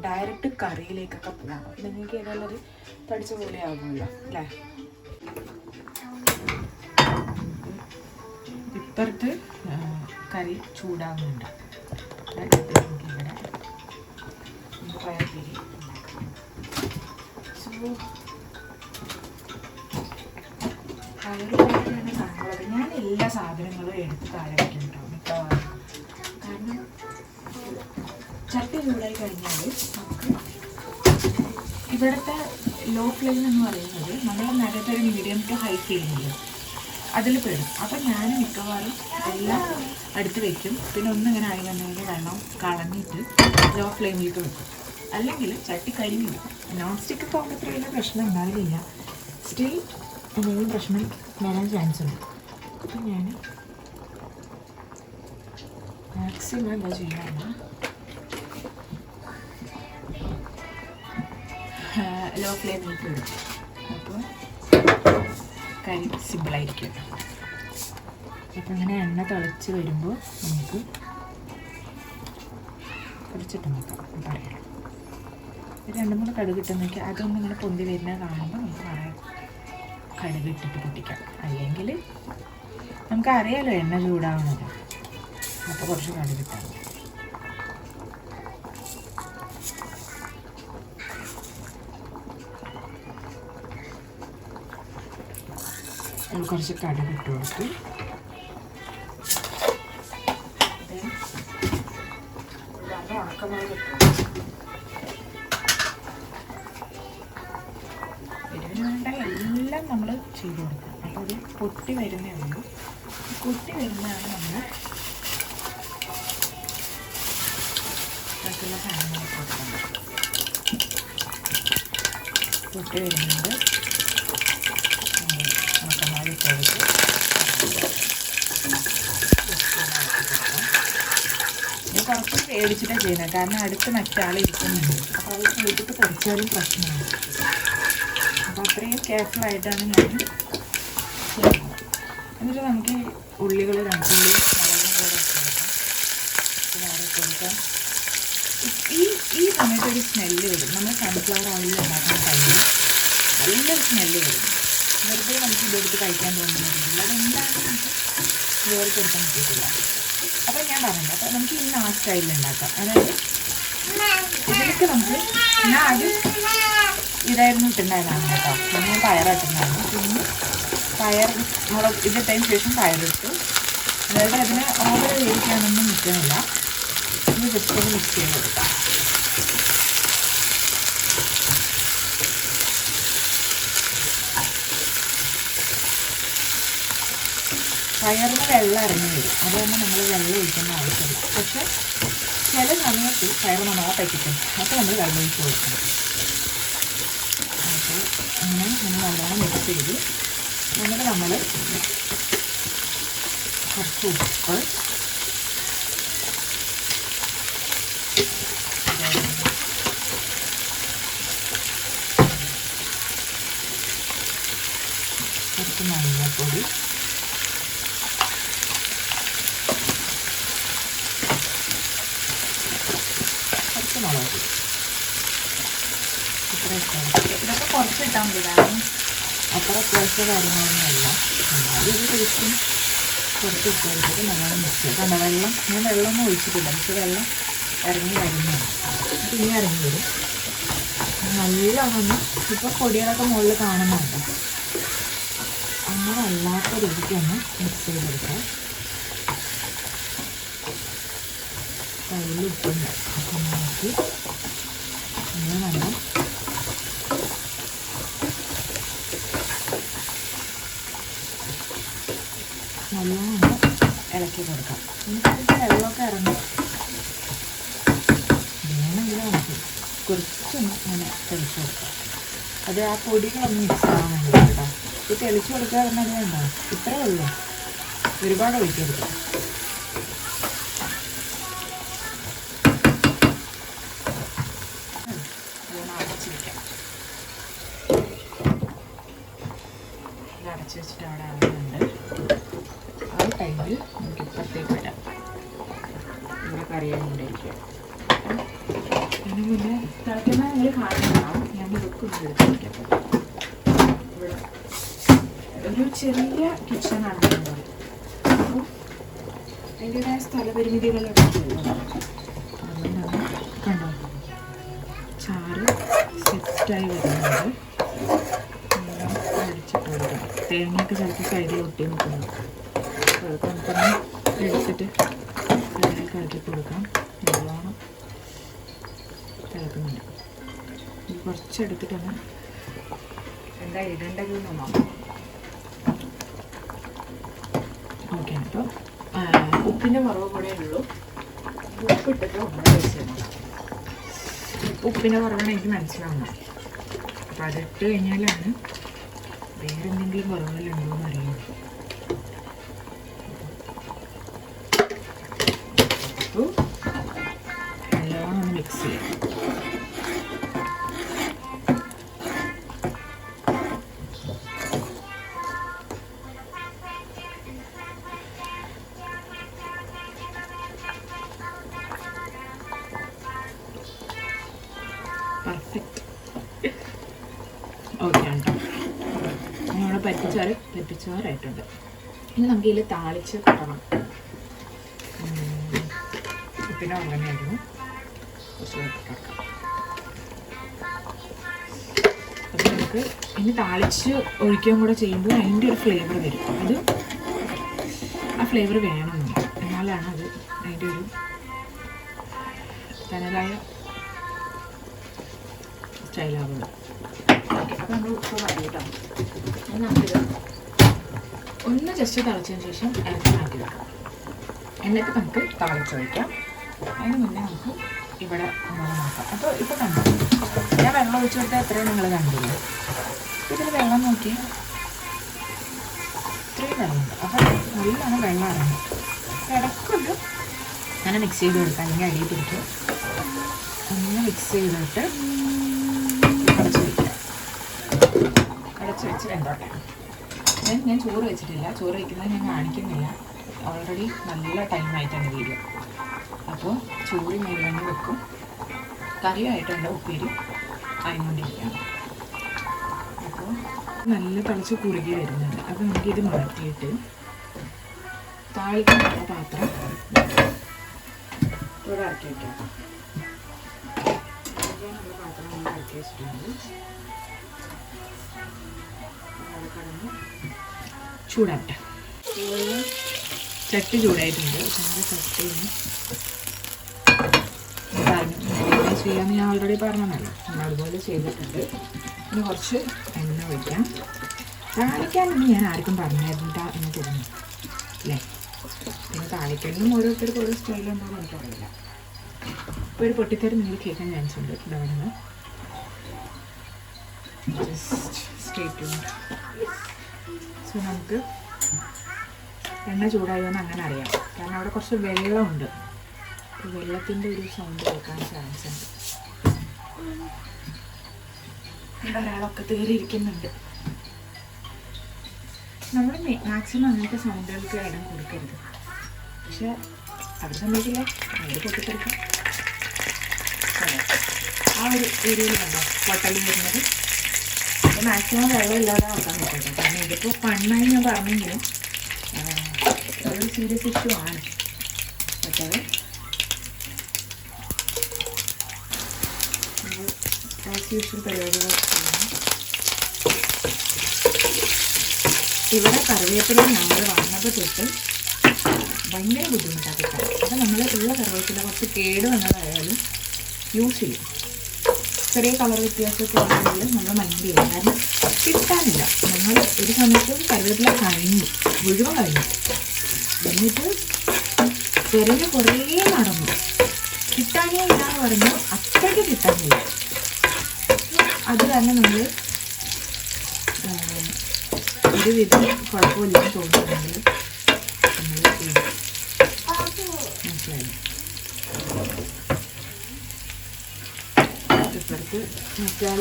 ഡയറക്റ്റ് കറിയിലേക്കൊക്കെ പോകാം. നിങ്ങൾക്ക് ഏതായാലും അത് പഠിച്ച പോലെ ആകുമല്ലോ അല്ലേ. ഇപ്പുറത്ത് കറി ചൂടാകുന്നുണ്ട്. ഇവിടെ പയർപ്പിരി. പയറിലാണ് കാണുള്ളത്. ഞാൻ എല്ലാ സാധനങ്ങളും എടുത്ത് താഴെ വയ്ക്കുന്നുണ്ടാവും മിക്കവാറും. കാരണം ചട്ടി ചൂടായി കഴിഞ്ഞാൽ നമുക്ക് ഇവിടുത്തെ ലോ ഫ്ലെയിം എന്ന് പറയുന്നത് നമ്മൾ നേരത്തെ ഒരു മീഡിയം ടു ഹൈ ഫ്ലെയിമില്ല അതിൽ പെടും. അപ്പം ഞാൻ മിക്കവാറും എല്ലാം അടുത്ത് വയ്ക്കും. പിന്നെ ഒന്നിങ്ങനെ ആയി വന്നതിൻ്റെ വെള്ളം കളഞ്ഞിട്ട് ലോ ഫ്ലെയിമിലേക്ക് വെക്കും. അല്ലെങ്കിൽ ചട്ടി കരിഞ്ഞു. നോൺ സ്റ്റിക്ക് പോകുമ്പോൾ ഇത്രയും പ്രശ്നം ഉണ്ടാവില്ല. സ്റ്റിൽ എന്തെങ്കിലും പ്രശ്നം വരാൻ ചാൻസ് ഉണ്ട്. അപ്പം ഞാൻ മാക്സിമം എന്താ ചെയ്യാറ്, ലോ ഫ്ലെയിമിലേക്ക് ഇടും. അപ്പോൾ കറി സിമ്പിളായിരിക്കും. അപ്പം അങ്ങനെ എണ്ണ തിളച്ച് വരുമ്പോൾ നമുക്ക് കുറച്ചിട്ട് നോക്കാം. പറയാം 2-3 കടുകിട്ട് നോക്കിയാൽ അതൊന്നും ഇങ്ങനെ പൊന്തി വരുന്നത് കാണുമ്പോൾ നമുക്ക് പറയാം കടുകിട്ടിട്ട് പൊട്ടിക്കാം. അല്ലെങ്കിൽ നമുക്കറിയാലോ എണ്ണ ചൂടാവുന്നത്. അപ്പോൾ കുറച്ച് കടുകിട്ടാൽ കുറച്ച് കടുകിട്ട് കൊടുത്ത് ഉണക്കമുളക് ഇട്ടു. ഇതിന് വേണ്ട എല്ലാം നമ്മൾ ചെയ്ത് കൊടുക്കണം. അപ്പോൾ അത് പൊട്ടി വരുന്നേ ഉള്ളൂ. പൊട്ടി വരുന്നതാണ് നമ്മൾ മറ്റുള്ള സാധനങ്ങളൊക്കെ കൊടുക്കുന്നത്. പൊട്ടി വരുന്നുണ്ട്. ഉണക്കമുളക് ഇട്ട് കൊടുത്ത് ഇത് കുറച്ച് പേടിച്ചിട്ടാണ് ചെയ്യുന്നത്. കാരണം അടുത്ത് മറ്റാൾ ഇരിക്കുന്നുണ്ട്. അപ്പോൾ അത് വീട്ടിൽ കുറച്ചാലും പ്രശ്നമാണ്. അപ്പോൾ അത്രയും കെയർഫുള്ളായിട്ടാണ് ഞാൻ ചെയ്യുന്നത്. എന്നിട്ട് നമുക്ക് ഉള്ളികൾ 2 ഉള്ളി മുളകും കൂടെ കൊടുക്കാം. ഈ സമയത്ത് ഒരു സ്മെല്ല് വരും. നമ്മൾ സൺഫ്ലവർ ഓയിൽ ഉണ്ടാക്കുന്ന ടൈമിൽ നല്ലൊരു സ്മെല്ല് വരും. വെറുതെ നമുക്ക് ഇതെടുത്ത് കഴിക്കാൻ തോന്നുന്നില്ല. അതെന്താണെന്ന് നമുക്ക് ഇതുപോലെ കൊടുക്കാൻ പറ്റിയിട്ടില്ല. അപ്പോൾ ഞാൻ പറഞ്ഞത് അപ്പോൾ നമുക്ക് ഇന്ന് ആ സ്റ്റൈലിൽ ഉണ്ടാക്കാം. അതായത് ഇതിലേക്ക് നമുക്ക് ഞാൻ ആദ്യം ഇതായിരുന്നു ഇട്ടുണ്ടായതാണ് കേട്ടോ. ഞാൻ പയറായിട്ടുണ്ടായിരുന്നു. പിന്നെ പയർ മുളക് ഇതിട്ടതിന് ശേഷം പയറിട്ടു. അതായത് അതിനെ ഓവർ വേവിക്കാനൊന്നും നിൽക്കുന്നില്ല. ഇത് ജസ്റ്റ് ഒന്ന് മിക്സ് ചെയ്ത് കൊടുക്കാം. പയറിന് വെള്ളം ഇറങ്ങി വരും. അതുകൊണ്ട് നമ്മൾ വെള്ളം ഒഴിക്കേണ്ട ആവശ്യമില്ല. പക്ഷെ ചില സമയത്ത് പയർ നന്നായി പറ്റിക്കും. അപ്പോൾ നമ്മൾ വെള്ളം ഒഴിച്ച് കൊടുക്കണം. അപ്പോൾ അങ്ങനെ നമ്മൾ നല്ലോണം മിക്സ് ചെയ്ത് എന്നിട്ട് നമ്മൾ കുറച്ച് ഉപ്പ്, കുറച്ച് മഞ്ഞൾപ്പൊടി, കുറച്ച് മുളക് പൊടി, ഇതൊക്കെ കുറച്ച് ഇട്ടാൽ മതി. കാരണം അത്ര അത്യാവശ്യ കാര്യങ്ങളൊന്നുമല്ല. എന്നാലും ഒരു ടേസ്റ്റും കുറച്ച് ഇട്ട് കൊടുത്തിട്ട് നല്ലോണം മിക്സ് ചെയ്ത് കണ്ട വെള്ളം. ഞാൻ വെള്ളമൊന്നും ഒഴിച്ചിട്ടില്ല, പക്ഷെ വെള്ളം ഇറങ്ങി വരുന്നുണ്ട്. പിന്നെ ഇറങ്ങി വരും നല്ലോണം. ഇപ്പോൾ പൊടികളൊക്കെ മുകളിൽ കാണുന്നുണ്ട്. അങ്ങനെ അല്ലാത്ത രീതിക്കൊന്ന് മിക്സ് ചെയ്ത് കൊടുക്കാം. കയ്യിൽ ഉപ്പുണ്ട് അപ്പം നോക്കി അങ്ങനെ നല്ലോണം ഇളക്കി കൊടുക്കാം. എന്നിട്ട് വെള്ളമൊക്കെ ഇറങ്ങി വേണമെങ്കിലും നമുക്ക് കുറച്ചൊന്ന് ഇങ്ങനെ തെളിച്ച് കൊടുക്കാം. അത് ആ പൊടികളൊന്നും മിക്സ് ആവാൻ വേണ്ടി കേട്ടോ. ഈ തെളിച്ച് കൊടുക്കുക പറഞ്ഞാൽ വേണ്ട, ഇത്രേ ഉള്ളൂ, ഒരുപാട് ഒഴിക്കരുത്. അടച്ച് വയ്ക്കാം. ഇത് അടച്ച് വെച്ചിട്ട് അവിടെ ആവുന്നുണ്ട്. ആ ടൈമിൽ നമുക്ക് ഇപ്പുറത്തേക്ക് വരാം. ഇവിടെ കറിയാൻ കൊണ്ടിരിക്കുക. അതിന് മുന്നേ തിളയ്ക്കുന്ന നിങ്ങൾ കാണുന്നുണ്ടാവും. ഞാൻ ഇതൊക്കെ ഒന്ന് എടുത്ത് വയ്ക്കാം. ഇവിടെ ഒരു ചെറിയ കിച്ചണാണ് ഉള്ളത്. അപ്പോൾ അതിൻ്റെതായ സ്ഥലപരിമിതികളൊക്കെ ഉള്ളതാണ്. അതുകൊണ്ടാണ് കണ്ടോ ചാറ് സെറ്റായി വരുന്നത്. അടിച്ചിട്ട് കൊടുക്കണം. തേങ്ങയൊക്കെ ചിലപ്പോൾ സൈഡിൽ ഒട്ടി നിൽക്കുന്നു. അപ്പോൾ നമുക്കൊന്ന് എടുത്തിട്ട് അതിലേക്ക് ആക്കി കൊടുക്കാം. നല്ലോണം തിളക്കുന്നുണ്ട്. ഇത് കുറച്ചെടുത്തിട്ടൊന്ന് എന്താ ഇടേണ്ടതെന്ന് നോക്കാം. ഓക്കെ. അപ്പോൾ ഉപ്പിൻ്റെ കുറവ് കൂടെ ഉള്ളൂ. ഉപ്പിട്ടിട്ട് ഒന്ന് കഴിച്ചിടണം. ഉപ്പിൻ്റെ കുറവാണ് എനിക്ക് മനസ്സിലാവുന്നത്. അപ്പോൾ അതിട്ട് കഴിഞ്ഞാലാണ് വേറെ എന്തെങ്കിലും കുറവുകളുണ്ടോ എന്ന് അറിയുന്നത്. അപ്പോൾ നല്ലോണം ഒന്ന് മിക്സ് ചെയ്യാം. പെർഫെക്റ്റ്. ഓക്കെ ഉണ്ടോ? നമ്മുടെ പറ്റിച്ചാറായിട്ടുണ്ട്. ഇനി നമുക്ക് ഇതിൽ താളിച്ച് കിട്ടണം. ഉപ്പിൻ്റെ വെള്ളമായിരുന്നു കുറച്ച് കിടക്കാം. അപ്പോൾ നമുക്ക് ഇനി താളിച്ച് ഒഴിക്കുകയും കൂടെ ചെയ്യുമ്പോൾ അതിൻ്റെ ഒരു ഫ്ലേവർ വരും. അത് ആ ഫ്ലേവർ വേണമെന്നുണ്ട്. എന്നാലാണ് അത് അതിൻ്റെ ഒരു തനതായ സ്റ്റൈലാവുന്നത്. ഓക്കെ. അപ്പോൾ നമ്മൾ ഉപ്പ് മതി കേട്ടോ. നമുക്കിത് ഒന്ന് ജസ്റ്റ് തിളച്ചതിന് ശേഷം ഇറക്കി മാറ്റി വെക്കാം. എന്നിട്ട് നമുക്ക് താളിച്ചൊഴിക്കാം. അതിന് മുന്നേ നമുക്ക് ഇവിടെ നോക്കാം. അപ്പോൾ ഇപ്പോൾ കണ്ടു ഞാൻ വെള്ളം ഒഴിച്ചു കൊടുത്താൽ എത്രയും നിങ്ങൾ കണ്ടില്ല. ഇതിൽ വെള്ളം നോക്കി ഇത്രയും വെള്ളമുണ്ട്. അപ്പോൾ നല്ലോണം വെള്ളം ഇറങ്ങി ഇടയ്ക്കൊക്കെ അങ്ങനെ മിക്സ് ചെയ്ത് കൊടുക്കാം. അല്ലെങ്കിൽ അടിയിൽ പിടിക്കും. ഒന്ന് മിക്സ് ചെയ്തിട്ട് അടച്ച് വയ്ക്കുക. അടച്ച് വെച്ച് വെന്തോട്ടെ. ഞാൻ ചോറ് വെച്ചിട്ടില്ല. ചോറ് വയ്ക്കുന്നത് ഞാൻ കാണിക്കുന്നില്ല. ഓൾറെഡി നല്ല ടൈമായിട്ടാണ് വീഡിയോ. അപ്പോൾ ചോറ് മേൽവണ്ണി വെക്കും. കറിയായിട്ടുണ്ട്, ഉപ്പേരി ആയിക്കൊണ്ടിരിക്കുകയാണ്. അപ്പോൾ നല്ല തിളച്ച് കുറുകി വരുന്നുണ്ട്. അപ്പോൾ നമുക്കിത് മാറ്റിയിട്ട് താളിക്കാനുള്ള പാത്രം ഇവിടെ ഇറക്കി വയ്ക്കാം. താളിക്കാനുള്ള പാത്രം നമ്മൾ ഇറക്കി വെച്ചിട്ടുണ്ട്. കടന്ന് ചൂടാവട്ടെ. ചട്ടി ചൂടായിട്ടുണ്ട്. നമ്മുടെ ചട്ടിയിൽ ചെയ്യാമെന്ന് ഞാൻ ഓൾറെഡി പറഞ്ഞതല്ലോ, നമ്മൾ അതുപോലെ ചെയ്തിട്ടുണ്ട്. ഇനി കുറച്ച് എണ്ണ ഒഴിക്കാം. താളിക്കാനൊന്നും ഞാൻ ആർക്കും പറഞ്ഞിരുന്നില്ല എന്ന് തോന്നുന്നു അല്ലേ? പിന്നെ താളിക്കാനും ഓരോരുത്തർക്കും ഓരോ സ്റ്റൈലുണ്ടോയെന്ന് എനിക്കറിയില്ല. ഇപ്പോൾ ഒരു പൊട്ടിത്തെറി നിങ്ങൾ കേൾക്കാൻ ചാൻസ് ഉണ്ട്. ഇതാണ് ജസ്റ്റ് സ്റ്റേ ട്യൂൺഡ്. സോ നമുക്ക് എണ്ണ ചൂടായതെന്ന് അങ്ങനെ അറിയാം. കാരണം അവിടെ കുറച്ച് വെള്ളമുണ്ട്. വെള്ളത്തിൻ്റെ ഒരു സൗണ്ട് കേൾക്കാൻ ചാൻസ് ഉണ്ട്. ഇവിടെ ഒരാളൊക്കെ കയറിയിരിക്കുന്നുണ്ട്. നമ്മൾ മാക്സിമം അങ്ങനത്തെ സൗണ്ടുകൾക്ക് ഇടം കൊടുക്കരുത്. പക്ഷെ അവർ സമ്മതിക്കില്ല, അവർ പൊട്ടിത്തെറിക്കും. ആ ഒരു ഏരിയയിൽ കണ്ടോ പൊട്ടലും വരുന്നത്. അപ്പോൾ മാക്സിമം വെള്ളം ഇല്ലാതെ ആക്കാൻ നോക്കട്ടെ. കാരണം ഇതിപ്പോൾ പണ്ണായി ഞാൻ പറഞ്ഞെങ്കിലും ഒരു സീരിയസ് ഇഷ്യൂ ആണ്. പക്ഷേ ആസ് യൂഷ്വൽ പരിപാടികൾ ചെയ്യണം. ഇവിടെ കറിവേപ്പില നമ്മൾ വന്നപ്പോൾ തൊട്ട് ഭയങ്കര ബുദ്ധിമുട്ടാണ് കിട്ടാൻ. അപ്പോൾ നമ്മൾ ഉള്ള കറിവേപ്പില കുറച്ച് കേട് വന്നതായാലും യൂസ് ചെയ്യും. ചെറിയ കളർ വ്യത്യാസമൊക്കെ ആണെങ്കിൽ നമ്മൾ മൈൻഡ് ചെയ്യും. കാരണം കിട്ടാനില്ല. നമ്മൾ ഒരു സമയത്ത് കറിവേപ്പില കഴിഞ്ഞു, മുഴുവൻ കഴിഞ്ഞു. എന്നിട്ട് ചെറിയ കുറേ നടന്നു, കിട്ടാനേ ഇല്ലാന്ന് പറഞ്ഞു. അത്രയ്ക്ക് കിട്ടാനില്ല. അത് കാരണം നമ്മൾ ഒരു വിധം കുഴപ്പമില്ലെന്ന് തോന്നുന്നുണ്ടെങ്കിൽ നമ്മൾ മനസ്സിലായി. ഇപ്പുറത്ത് മറ്റാൾ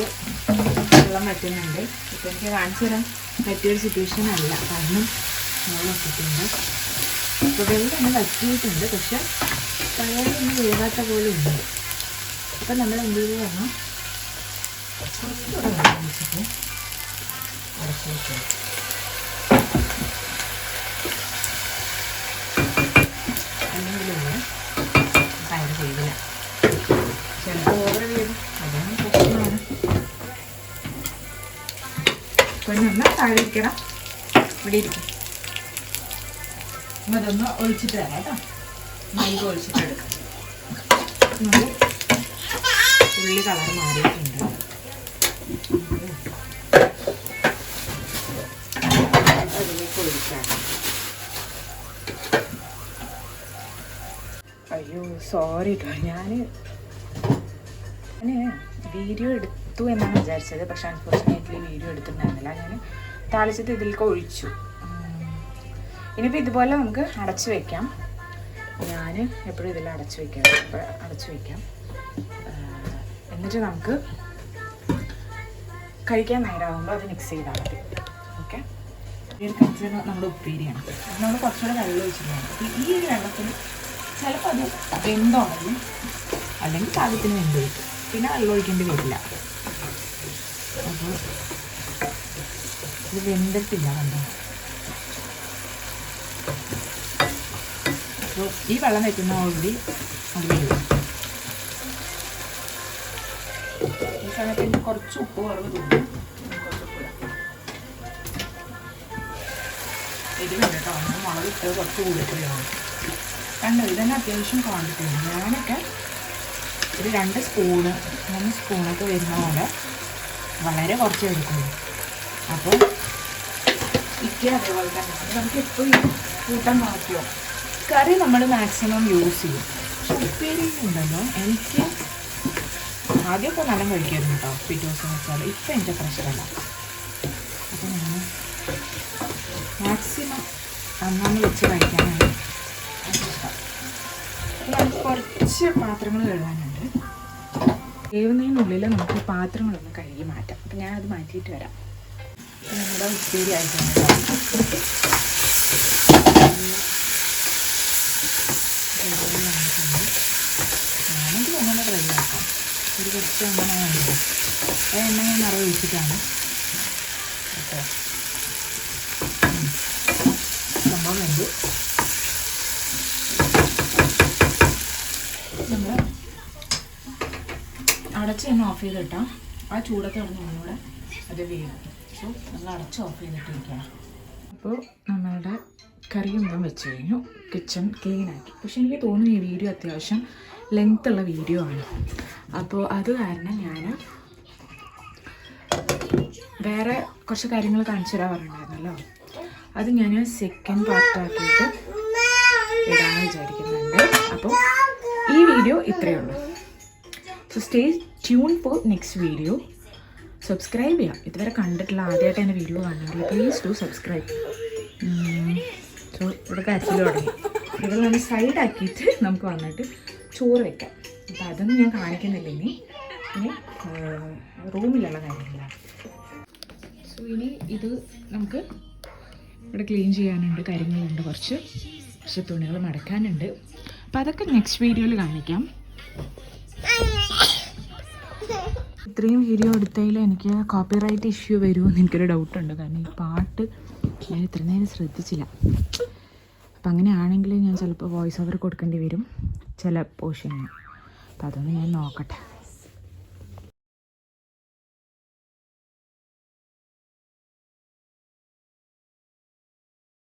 വെള്ളം വറ്റുന്നുണ്ട്. ഇപ്പം എനിക്ക് കാണിച്ചു തരാൻ പറ്റിയൊരു സിറ്റുവേഷൻ അല്ല, കാരണം വെള്ളം വറ്റിട്ടുണ്ട്. ഇപ്പോൾ വെള്ളം വറ്റിയിട്ടുണ്ട്, പക്ഷെ പഴയൊന്നും വേകാത്ത പോലെ ഉണ്ട്. അപ്പം നമ്മൾ എന്ത് ചെയ്ത് പറഞ്ഞാൽ കുറച്ചുകൂടെ വെള്ളം വെച്ചിട്ട് അടച്ചു വയ്ക്കാം. അല്ലെങ്കിലൊന്ന് പയർ ചെയ്തില്ല, ചിലപ്പോൾ ഓവർ ചെയ്തു. അതാണ് പ്രശ്നമാണ്. പൊന്നൊന്ന് താഴെ ഇരിക്കണം, ഇവിടെ ഇരിക്കും. അപ്പം അതൊന്ന് ഒഴിച്ചിട്ട് തരാം കേട്ടോ. മൈദ ഒഴിച്ചിട്ട് എടുക്കാം. നമ്മൾ ഉള്ളി കളർ മാറിയിട്ടുണ്ട്. അതിലേക്ക് ഒഴിക്കാം. അയ്യോ സോറി കേട്ടോ, ഞാൻ വീഡിയോ എടുത്തു എന്നാണ് വിചാരിച്ചത്. പക്ഷെ അൺഫോർച്ചുനേറ്റ്ലി വീഡിയോ എടുത്തിട്ടുണ്ടായിരുന്നില്ല. ഞാൻ താളിച്ചിട്ട് ഇതിലേക്ക് ഒഴിച്ചു. ഇനിയിപ്പോൾ ഇതുപോലെ നമുക്ക് അടച്ചു വയ്ക്കാം. ഞാൻ എപ്പോഴും ഇതിൽ അടച്ചു വയ്ക്കാം. എന്നിട്ട് നമുക്ക് കഴിക്കാൻ നേരമാകുമ്പോൾ അത് മിക്സ് ചെയ്താൽ മതി. ഓക്കെ, ഈ കൺസിഡർ നമ്മുടെ ഉപ്പേരിയാണ്. നമ്മൾ കുറച്ചുകൂടെ വെള്ളം ഒഴിച്ചിട്ടുണ്ട്. അപ്പോൾ ഈ ഒരു വെള്ളത്തിൽ ചിലപ്പോൾ അത് വെന്തോണെങ്കിലും അല്ലെങ്കിൽ പാകത്തിന് വെന്ത് കിട്ടും. പിന്നെ വെള്ളം ഒഴിക്കേണ്ടി വരില്ല. അപ്പോൾ ഇത് വെന്തിട്ടില്ല കണ്ടോ. അപ്പോൾ ഈ വെള്ളം വയ്ക്കുന്ന ഓൾറെഡി അത് വരും. ഈ സമയത്ത് എനിക്ക് കുറച്ച് ഉപ്പ് കുറവ് തോന്നും. കുറച്ച് ഉപ്പ് എരിവുണ്ട് കേട്ടോ. മുളക് ഇട്ടത് കുറച്ച് കൂടുതലാണ്. കണ്ടോ, ഇതന്നെ അത്യാവശ്യം ക്വാണ്ടിറ്റി ഉണ്ട്. ഞാനൊക്കെ ഒരു 2 സ്പൂണ് 3 സ്പൂണൊക്കെ വരുന്ന പോലെ വളരെ കുറച്ച് എടുക്കുന്നു. അപ്പോൾ ഇക്ക അതേപോലെ തന്നെ നമുക്ക് എപ്പോഴും കൂട്ടാൻ മാറ്റിയോ കറി നമ്മൾ മാക്സിമം യൂസ് ചെയ്യും. പക്ഷെ ഉപ്പേരി ഉണ്ടല്ലോ, എനിക്ക് ആദ്യമൊക്കെ നല്ല കഴിക്കായിരുന്നു കേട്ടോ. പിറ്റേ ദിവസം വെച്ചാൽ ഇപ്പം എൻ്റെ പ്രശ്നമല്ല. അപ്പോൾ ഞാൻ മാക്സിമം അന്നാന്ന് വെച്ച് കഴിക്കാനാണ് ഇഷ്ടം. അപ്പോൾ നമുക്ക് കുറച്ച് പാത്രങ്ങൾ കഴുകാനുണ്ട്. വേവുന്നതിനുള്ളിൽ നമുക്ക് പാത്രങ്ങളൊന്ന് കഴുകി മാറ്റാം. അപ്പം ഞാനത് മാറ്റിയിട്ട് വരാം. നമ്മുടെ ഉപ്പേരി ആയിട്ടുണ്ട്. ഞാനെങ്കിൽ അങ്ങനെ ട്രൈ ആക്കാം. ഒരു കുറച്ച് എണ്ണ വേണ്ടത്. ആ എണ്ണ ഞാൻ നിറയെ ഒഴിച്ചിട്ടാണ് ഓക്കെ. സംഭവം വേണ്ടി നമ്മൾ അടച്ച് തന്നെ ഓഫ് ചെയ്തിട്ടാൽ ആ ചൂടൊക്കെ കിടന്ന് ഒന്നുകൂടെ അത് വേവും. സോ നമ്മൾ അടച്ച് ഓഫ് ചെയ്തിട്ടിരിക്കണം. അപ്പോൾ നമ്മളുടെ കറിയൊന്നും വെച്ച് കഴിഞ്ഞു, കിച്ചൺ ക്ലീൻ ആക്കി. പക്ഷെ എനിക്ക് തോന്നുന്നു ഈ വീഡിയോ അത്യാവശ്യം ലെങ്ത് ഉള്ള വീഡിയോ ആണ്. അപ്പോൾ അത് കാരണം ഞാൻ വേറെ കുറച്ച് കാര്യങ്ങൾ കാണിച്ചു തരാൻ പറഞ്ഞിട്ടുണ്ടായിരുന്നല്ലോ, അത് ഞാൻ സെക്കൻഡ് പാർട്ടാക്കിയിട്ട് ഇടാമെന്ന് വിചാരിക്കുന്നുണ്ട്. അപ്പോൾ ഈ വീഡിയോ ഇത്രയേ ഉള്ളൂ. So stay tune for next video. Subscribe ചെയ്യാം. ഇതുവരെ കണ്ടിട്ടില്ല, ആദ്യമായിട്ട് എൻ്റെ വീഡിയോ കാണുന്നില്ല, പ്ലീസ് ഡു സബ്സ്ക്രൈബ്. സോ ഇവിടെ കരച്ചിൽ തുടങ്ങി. ഇവിടെ നമ്മൾ സൈഡാക്കിയിട്ട് നമുക്ക് വന്നിട്ട് ചോറ് വെക്കാം. അപ്പോൾ അതൊന്നും ഞാൻ കാണിക്കുന്നില്ല ഇനി റൂമിലുള്ള കാര്യമില്ല. സോ ഇനി ഇത് നമുക്ക് ഇവിടെ ക്ലീൻ ചെയ്യാനുണ്ട്, കാര്യങ്ങളുണ്ട്, കുറച്ച് തുണികൾ മടക്കാനുണ്ട്. അപ്പം അതൊക്കെ നെക്സ്റ്റ് വീഡിയോയിൽ കാണിക്കാം. ഇത്രയും വീഡിയോ എടുത്തതിൽ എനിക്ക് കോപ്പിറൈറ്റ് ഇഷ്യൂ വരുമെന്ന് എനിക്കൊരു ഡൗട്ടുണ്ട്. കാരണം ഈ പാട്ട് ഞാൻ ഇത്ര നേരം ശ്രദ്ധിച്ചില്ല. അപ്പം അങ്ങനെയാണെങ്കിൽ ഞാൻ ചിലപ്പോൾ വോയിസ് ഓവർ കൊടുക്കേണ്ടി വരും ചില പോർഷന്. അപ്പം അതൊന്ന് ഞാൻ നോക്കട്ടെ.